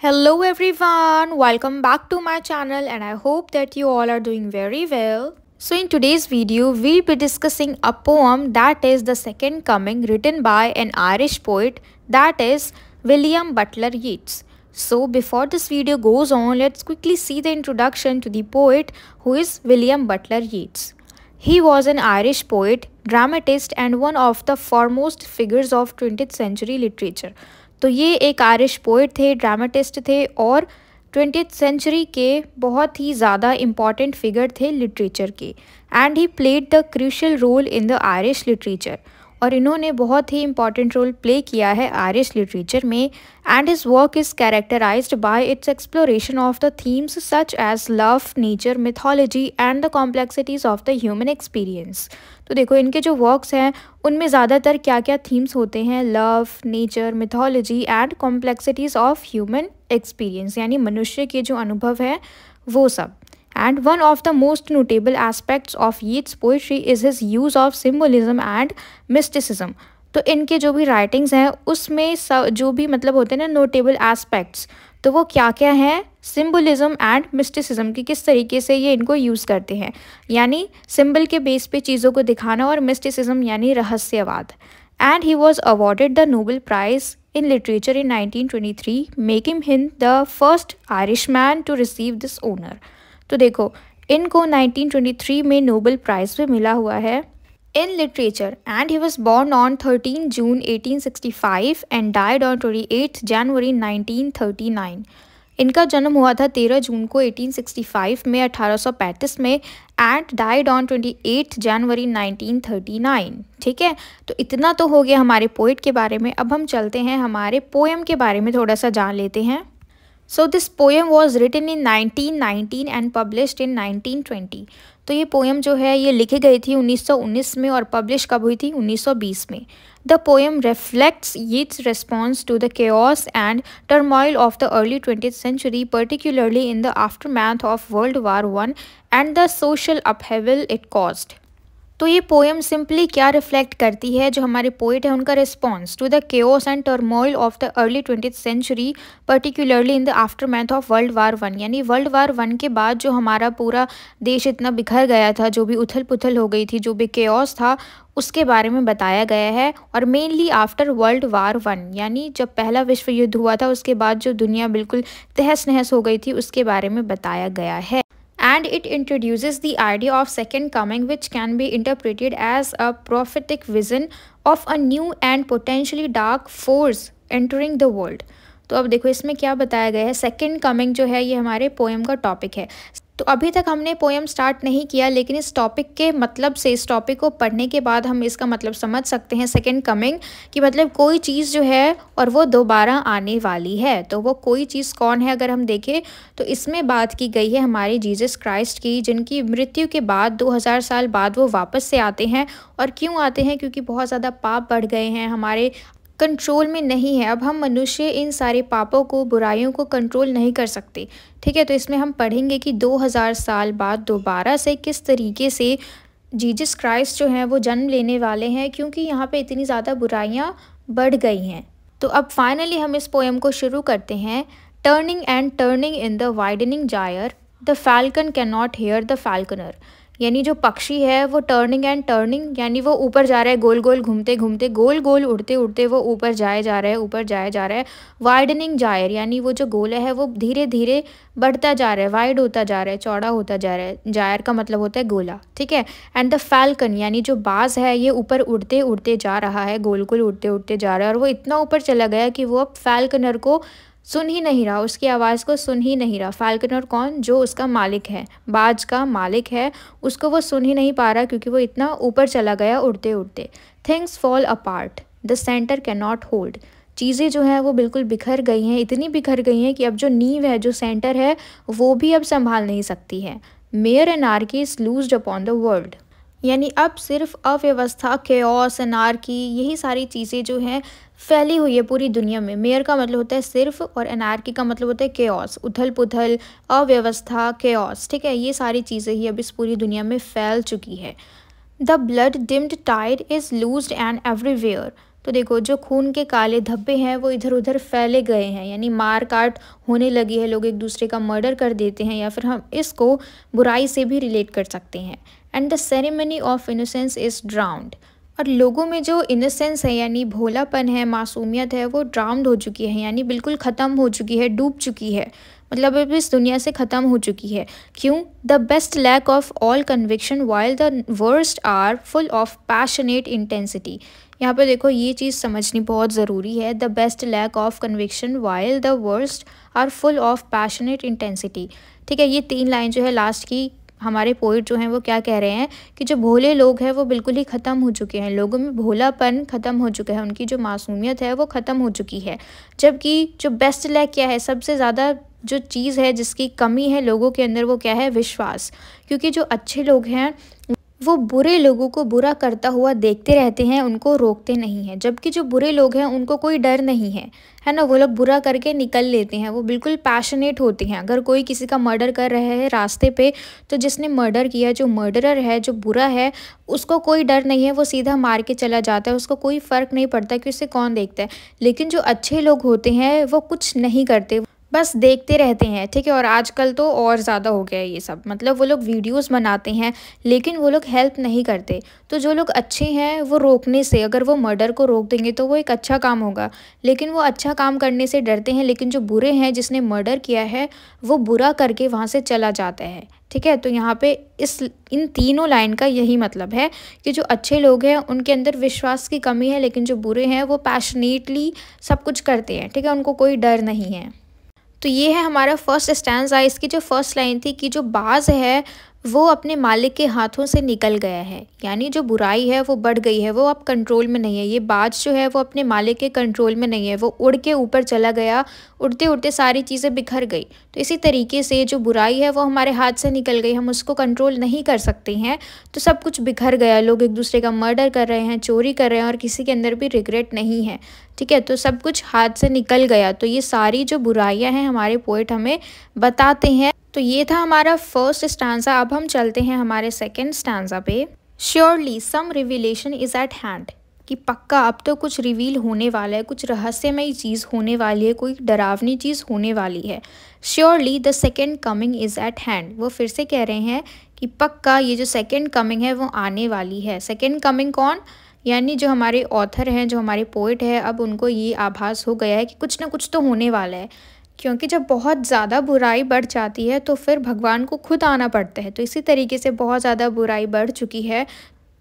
Hello everyone, welcome back to my channel and I hope that you all are doing very well. So in today's video, we'll be discussing a poem that is The Second Coming written by an Irish poet that is William Butler Yeats. So before this video goes on, let's quickly see the introduction to the poet who is William Butler Yeats. He was an Irish poet, dramatist and one of the foremost figures of 20th century literature. तो ये एक Irish poet थे, dramatist थे और 20th century के बहुत ही ज़्यादा इम्पॉर्टेंट फिगर थे लिटरेचर के एंड ही played the crucial role in the Irish literature और इन्होंने बहुत ही इम्पॉर्टेंट रोल प्ले किया है आयरिश लिटरेचर में and his work is characterised by its exploration of the themes such as love, nature, mythology and the complexities of the human experience. तो देखो इनके जो वर्क्स हैं उनमें ज़्यादातर क्या क्या थीम्स होते हैं, love, nature, mythology and complexities of human experience, यानी मनुष्य के जो अनुभव है वो सब। And one of the most notable aspects of Yeats' poetry is his use of symbolism and mysticism. तो इनके जो भी राइटिंग्स हैं उसमें जो भी मतलब होते हैं ना नोटेबल एस्पेक्ट्स, तो वो क्या क्या हैं, सिम्बोलिज्म एंड मिस्टिसिज्म की किस तरीके से ये इनको यूज़ करते हैं, यानी सिंबल के बेस पे चीज़ों को दिखाना और मिस्टिसिज्म यानी रहस्यवाद। And he was awarded the Nobel prize in literature in 1923, making him the first Irishman to receive this honour. तो देखो इनको 1923 में नोबेल प्राइज़ भी मिला हुआ है in literature and he was born on 13 June 1865 and died on 28 जनवरी 1939। इनका जन्म हुआ था 13 जून को 1865 में 1835 में एंड डाइड ऑन 28 जनवरी 1939। ठीक है, तो इतना तो हो गया हमारे पोइट के बारे में। अब हम चलते हैं हमारे पोएम के बारे में थोड़ा सा जान लेते हैं। So this poem was written in 1919 and published in 1920। तो ये पोएम जो है ये लिखी गई थी 1919 में और पब्लिश कब हुई थी, 1920 में। The poem reflects Yeats' response to the chaos and turmoil of the early 20th century, particularly in the aftermath of World War I and the social upheaval it caused। तो ये पोएम सिंपली क्या reflect करती है, जो हमारे poet है उनका response to the chaos and turmoil of the early 20th century, particularly in the aftermath of world war I, यानी वर्ल्ड वार I के बाद जो हमारा पूरा देश इतना बिखर गया था, जो भी उथल पुथल हो गई थी, जो भी केओस था, उसके बारे में बताया गया है। और mainly after world war I, यानी जब पहला विश्व युद्ध हुआ था उसके बाद जो दुनिया बिल्कुल तहस नहस हो गई थी उसके बारे में बताया गया है। And it introduces the idea of second coming, which can be interpreted as a prophetic vision of a new and potentially dark force entering the world। तो अब देखो इसमें क्या बताया गया है, सेकेंड कमिंग जो है ये हमारे पोएम का टॉपिक है। तो अभी तक हमने पोएम स्टार्ट नहीं किया, लेकिन इस टॉपिक के मतलब से, इस टॉपिक को पढ़ने के बाद हम इसका मतलब समझ सकते हैं सेकेंड कमिंग कि मतलब कोई चीज़ जो है और वो दोबारा आने वाली है। तो वो कोई चीज़ कौन है, अगर हम देखें तो इसमें बात की गई है हमारे जीसस क्राइस्ट की, जिनकी मृत्यु के बाद 2000 साल बाद वो वापस से आते हैं। और क्यों आते हैं, क्योंकि बहुत ज़्यादा पाप बढ़ गए हैं, हमारे कंट्रोल में नहीं है। अब हम मनुष्य इन सारे पापों को, बुराइयों को कंट्रोल नहीं कर सकते। ठीक है, तो इसमें हम पढ़ेंगे कि 2000 साल बाद दोबारा से किस तरीके से जीसस क्राइस्ट जो हैं वो जन्म लेने वाले हैं, क्योंकि यहाँ पे इतनी ज़्यादा बुराइयाँ बढ़ गई हैं। तो अब फाइनली हम इस पोएम को शुरू करते हैं। Turning and turning in the widening gyre, the falcon can not hear the falconer. यानी जो पक्षी है वो टर्निंग एंड टर्निंग, यानी वो ऊपर जा रहा है, गोल गोल घूमते घूमते, गोल गोल उड़ते उड़ते वो ऊपर जाए जा रहा है, ऊपर जाए जा रहा है। वाइडनिंग जायर, यानी वो जो गोला है वो धीरे धीरे बढ़ता जा रहा है, वाइड होता जा रहा है, चौड़ा होता जा रहा है। जायर का मतलब होता है गोला। ठीक है, एंड द फैल्कन, यानी जो बाज है ये ऊपर उड़ते उड़ते जा रहा है, गोल गोल उड़ते उड़ते जा रहा है और वो इतना ऊपर चला गया कि वो अब फैल्कनर को सुन ही नहीं रहा, उसकी आवाज़ को सुन ही नहीं रहा। फैल्कनर कौन, जो उसका मालिक है, बाज का मालिक है, उसको वो सुन ही नहीं पा रहा क्योंकि वो इतना ऊपर चला गया उड़ते उड़ते। Things fall apart, the centre can not hold. चीज़ें जो हैं वो बिल्कुल बिखर गई हैं, इतनी बिखर गई हैं कि अब जो नींव है, जो सेंटर है, वो भी अब संभाल नहीं सकती है। Mayor anarchy is लूज्ड upon the world, यानी अब सिर्फ अव्यवस्था, केओस, एनार्की, यही सारी चीज़ें जो हैं फैली हुई है पूरी दुनिया में। मेयर का मतलब होता है सिर्फ और एनार्की का मतलब होता है केओस, उथल पुथल, अव्यवस्था, केओस। ठीक है, ये सारी चीज़ें ही अब इस पूरी दुनिया में फैल चुकी है। The blood dimmed tide is loosed and everywhere, तो देखो जो खून के काले धब्बे हैं वो इधर उधर फैले गए हैं, यानी मार काट होने लगी है, लोग एक दूसरे का मर्डर कर देते हैं, या फिर हम इसको बुराई से भी रिलेट कर सकते हैं। And the ceremony of innocence is drowned, और लोगों में जो इनोसेंस है यानी भोलापन है, मासूमियत है, वो ड्राउंड हो चुकी है, यानी बिल्कुल ख़त्म हो चुकी है, डूब चुकी है, मतलब अब इस दुनिया से ख़त्म हो चुकी है। क्यों? The best lack of all conviction while the worst are full of passionate intensity. यहाँ पे देखो ये चीज़ समझनी बहुत ज़रूरी है। The best lack of conviction while the worst are full of passionate intensity. ठीक है, ये 3 लाइन जो है लास्ट की, हमारे पोइट जो हैं वो क्या कह रहे हैं कि जो भोले लोग हैं वो बिल्कुल ही ख़त्म हो चुके हैं, लोगों में भोलापन ख़त्म हो चुका है, उनकी जो मासूमियत है वो ख़त्म हो चुकी है। जबकि जो बेस्ट लैक क्या है, सबसे ज़्यादा जो चीज़ है जिसकी कमी है लोगों के अंदर, वो क्या है? विश्वास। क्योंकि जो अच्छे लोग हैं वो बुरे लोगों को बुरा करता हुआ देखते रहते हैं, उनको रोकते नहीं हैं। जबकि जो बुरे लोग हैं उनको कोई डर नहीं है ना, वो लोग बुरा करके निकल लेते हैं, वो बिल्कुल पैशनेट होते हैं। अगर कोई किसी का मर्डर कर रहे हैं रास्ते पे, तो जिसने मर्डर किया, जो मर्डरर है, जो बुरा है, उसको कोई डर नहीं है, वो सीधा मार के चला जाता है, उसको कोई फ़र्क नहीं पड़ता कि उसे कौन देखता है। लेकिन जो अच्छे लोग होते हैं वो कुछ नहीं करते, बस देखते रहते हैं। ठीक है, और आजकल तो और ज़्यादा हो गया है ये सब, मतलब वो लोग वीडियोस बनाते हैं लेकिन वो लोग हेल्प नहीं करते। तो जो लोग अच्छे हैं वो रोकने से, अगर वो मर्डर को रोक देंगे तो वो एक अच्छा काम होगा, लेकिन वो अच्छा काम करने से डरते हैं। लेकिन जो बुरे हैं, जिसने मर्डर किया है, वो बुरा करके वहाँ से चला जाता है। ठीक है, तो यहाँ पे इन तीनों लाइन का यही मतलब है कि जो अच्छे लोग हैं उनके अंदर विश्वास की कमी है, लेकिन जो बुरे हैं वो पैशनेटली सब कुछ करते हैं। ठीक है, उनको कोई डर नहीं है। तो ये है हमारा फर्स्ट स्टैंज़ा। इसकी जो फर्स्ट लाइन थी कि जो बाज है वो अपने मालिक के हाथों से निकल गया है, यानी जो बुराई है वो बढ़ गई है, वो अब कंट्रोल में नहीं है। ये बाज जो है वो अपने मालिक के कंट्रोल में नहीं है, वो उड़ के ऊपर चला गया, उड़ते उड़ते सारी चीज़ें बिखर गई। तो इसी तरीके से जो बुराई है वो हमारे हाथ से निकल गई, हम उसको कंट्रोल नहीं कर सकते हैं, तो सब कुछ बिखर गया। लोग एक दूसरे का मर्डर कर रहे हैं, चोरी कर रहे हैं, और किसी के अंदर भी रिग्रेट नहीं है। ठीक है, तो सब कुछ हाथ से निकल गया। तो ये सारी जो बुराइयां हैं हमारे पोएट हमें बताते हैं। तो ये था हमारा फर्स्ट स्टैंज़ा। अब हम चलते हैं हमारे सेकंड स्टैंज़ा पे। Surely some revelation is at hand, कि पक्का अब तो कुछ रिवील होने वाला है, कुछ रहस्यमयी चीज़ होने वाली है, कोई डरावनी चीज़ होने वाली है। Surely the second coming is at hand, वो फिर से कह रहे हैं कि पक्का ये जो सेकेंड कमिंग है वो आने वाली है। सेकेंड कमिंग कौन? यानी जो हमारे ऑथर हैं, जो हमारे पोइट है, अब उनको ये आभास हो गया है कि कुछ ना कुछ तो होने वाला है। क्योंकि जब बहुत ज़्यादा बुराई बढ़ जाती है तो फिर भगवान को खुद आना पड़ता है। तो इसी तरीके से बहुत ज़्यादा बुराई बढ़ चुकी है,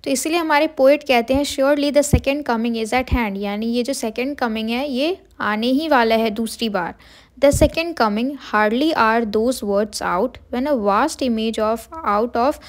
तो इसलिए हमारे पोइट कहते हैं surely the second coming is at hand, यानी ये जो सेकेंड कमिंग है ये आने ही वाला है दूसरी बार। The second coming hardly are those words out when a vast image of out of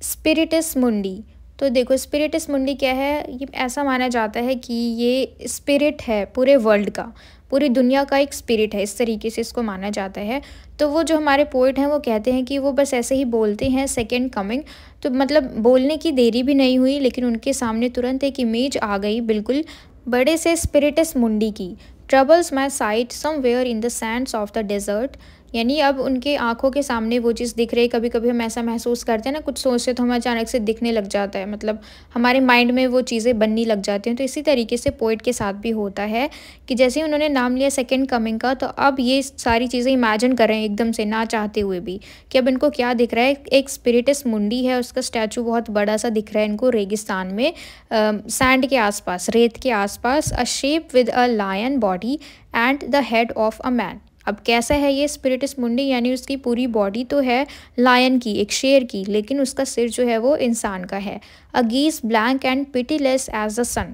spiritus mundi. तो देखो स्पिरिटस मुंडी क्या है? ये ऐसा माना जाता है कि ये स्पिरिट है पूरे वर्ल्ड का, पूरी दुनिया का एक स्पिरिट है, इस तरीके से इसको माना जाता है। तो वो जो हमारे पोइट हैं वो कहते हैं कि वो बस ऐसे ही बोलते हैं सेकेंड कमिंग, तो मतलब बोलने की देरी भी नहीं हुई, लेकिन उनके सामने तुरंत एक इमेज आ गई बिल्कुल बड़े से स्पिरिटस मुंडी की। Troubles my sight somewhere in the sands of the desert, यानी अब उनके आंखों के सामने वो चीज़ दिख रही है। कभी कभी हम ऐसा महसूस करते हैं ना, कुछ सोचते तो हमें अचानक से दिखने लग जाता है, मतलब हमारे माइंड में वो चीज़ें बनने लग जाती हैं। तो इसी तरीके से पोइट के साथ भी होता है कि जैसे ही उन्होंने नाम लिया सेकेंड कमिंग का, तो अब ये सारी चीज़ें इमेजिन कर रहे हैं एकदम से, ना चाहते हुए भी, कि अब इनको क्या दिख रहा है? एक स्पिरिटस मुंडी है, उसका स्टैचू बहुत बड़ा सा दिख रहा है इनको रेगिस्तान में, सैंड के आसपास, रेत के आसपास। A shape with a lion body and the head of a man. अब कैसा है ये स्पिरिटस मुंडी? यानी उसकी पूरी बॉडी तो है लायन की, एक शेर की, लेकिन उसका सिर जो है वो इंसान का है। A gaze blank and pitiless as the sun,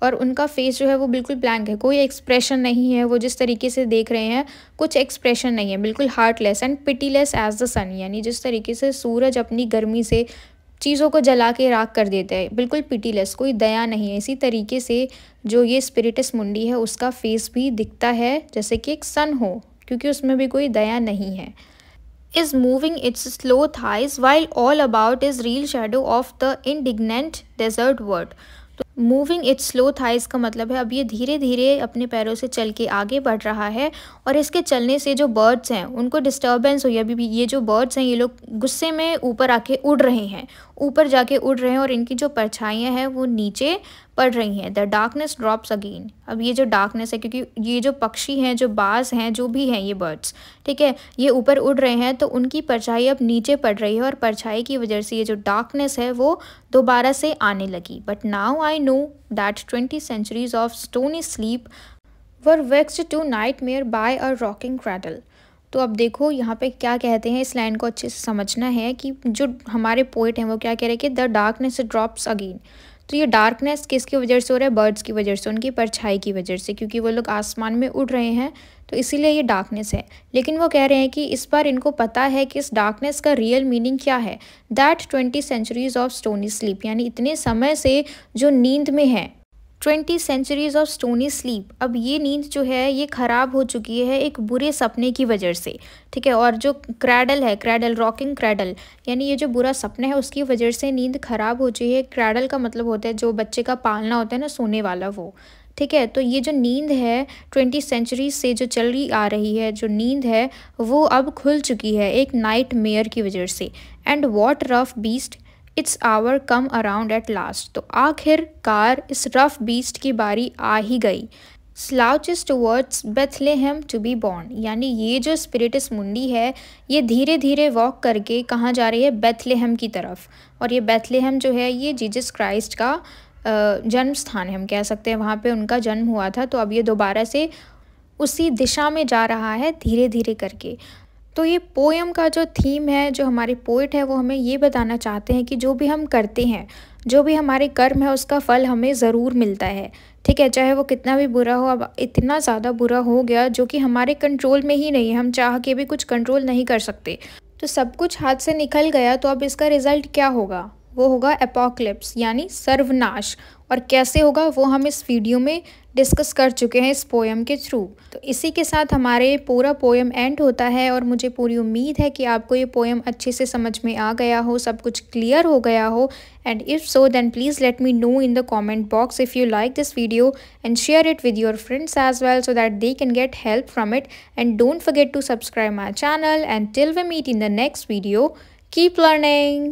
और उनका फेस जो है वो बिल्कुल ब्लैंक है, कोई एक्सप्रेशन नहीं है, वो जिस तरीके से देख रहे हैं कुछ एक्सप्रेशन नहीं है, बिल्कुल heartless and pitiless as the sun, यानी जिस तरीके से सूरज अपनी गर्मी से चीज़ों को जला के राख कर देता है, बिल्कुल पिटीलेस, कोई दया नहीं है। इसी तरीके से जो ये स्पिरिटस मुंडी है उसका फेस भी दिखता है जैसे कि एक सन हो, क्योंकि उसमें भी कोई दया नहीं है। Is moving its slow thighs while all about is reel shadow of the indignant desert word. तो मूविंग इट्स स्लो थाइज का मतलब है अब ये धीरे धीरे अपने पैरों से चल के आगे बढ़ रहा है, और इसके चलने से जो बर्ड्स हैं उनको डिस्टर्बेंस हुई। अभी भी ये जो बर्ड्स हैं ये लोग गुस्से में ऊपर आके उड़ रहे हैं, ऊपर जाके उड़ रहे हैं, और इनकी जो परछाइयाँ हैं वो नीचे पड़ रही हैं। The darkness drops again. अब ये जो डार्कनेस है, क्योंकि ये जो पक्षी हैं, जो बाज हैं, जो भी हैं ये बर्ड्स, ठीक है, ये ऊपर उड़ रहे हैं तो उनकी परछाई अब नीचे पड़ रही है और परछाई की वजह से ये जो डार्कनेस है वो दोबारा से आने लगी। But now I know that 20 centuries of stony sleep were vexed to nightmare by a rocking cradle. तो अब देखो यहाँ पे क्या कहते हैं, इस लाइन को अच्छे से समझना है कि जो हमारे पोइट हैं वो क्या कह रहे हैं कि द डार्कनेस ड्रॉप्स अगेन। तो ये डार्कनेस किसकी वजह से हो रहा है? बर्ड्स की वजह से, उनकी परछाई की वजह से, क्योंकि वो लोग आसमान में उड़ रहे हैं तो इसीलिए ये डार्कनेस है। लेकिन वो कह रहे हैं कि इस बार इनको पता है कि इस डार्कनेस का रियल मीनिंग क्या है। That 20 centuries of stony sleep, यानी इतने समय से जो नींद में है, 20 centuries ऑफ स्टोनी स्लीप, अब ये नींद जो है ये ख़राब हो चुकी है एक बुरे सपने की वजह से, ठीक है। और जो क्रैडल है, क्रैडल, रॉकिंग क्रैडल, यानी ये जो बुरा सपना है उसकी वजह से नींद ख़राब हो चुकी है। क्रैडल का मतलब होता है जो बच्चे का पालना होता है ना, सोने वाला, वो, ठीक है। तो ये जो नींद है 20 centuries से जो चली आ रही है, जो नींद है वो अब खुल चुकी है एक नाइट मेयर की वजह से। And what rough beast, its hour come around at last. तो आखिरकार इस रफ बीस्ट की बारी आ ही गई। Slouches towards Bethlehem to be born, यानी ये जो स्पिरिटस मुंडी है ये धीरे धीरे वॉक करके कहाँ जा रही है? बेथलेहेम की तरफ। और ये बेथलेहेम जो है ये जीसस क्राइस्ट का जन्म स्थान है, हम कह सकते हैं, वहाँ पे उनका जन्म हुआ था। तो अब ये दोबारा से उसी दिशा में जा रहा है धीरे धीरे करके। तो ये पोएम का जो थीम है, जो हमारे पोइट है वो हमें ये बताना चाहते हैं कि जो भी हम करते हैं, जो भी हमारे कर्म है उसका फल हमें ज़रूर मिलता है, ठीक है, चाहे वो कितना भी बुरा हो। अब इतना ज़्यादा बुरा हो गया जो कि हमारे कंट्रोल में ही नहीं है, हम चाह के भी कुछ कंट्रोल नहीं कर सकते। तो सब कुछ हाथ से निकल गया, तो अब इसका रिज़ल्ट क्या होगा? वो होगा एपोक्लिप्स, यानी सर्वनाश। और कैसे होगा वो हम इस वीडियो में डिस्कस कर चुके हैं इस पोएम के थ्रू। तो इसी के साथ हमारे पूरा पोएम एंड होता है और मुझे पूरी उम्मीद है कि आपको ये पोएम अच्छे से समझ में आ गया हो, सब कुछ क्लियर हो गया हो। And if so then please let me know in the comment box if you like this video and share it with your friends as well so that they can get help from it. And don't forget to subscribe my channel, and till we meet in the next video, keep learning.